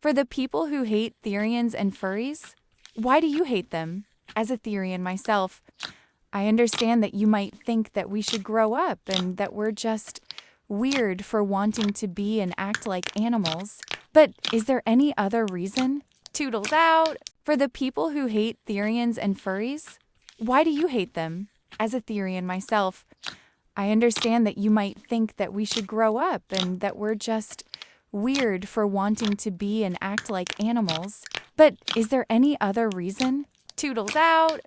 For the people who hate Therians and furries, why do you hate them? As a Therian myself, I understand that you might think that we should grow up and that we're just weird for wanting to be and act like animals. But is there any other reason? Toodles out! For the people who hate Therians and furries, why do you hate them? As a Therian myself, I understand that you might think that we should grow up and that we're just weird for wanting to be and act like animals. But is there any other reason? Toodles out!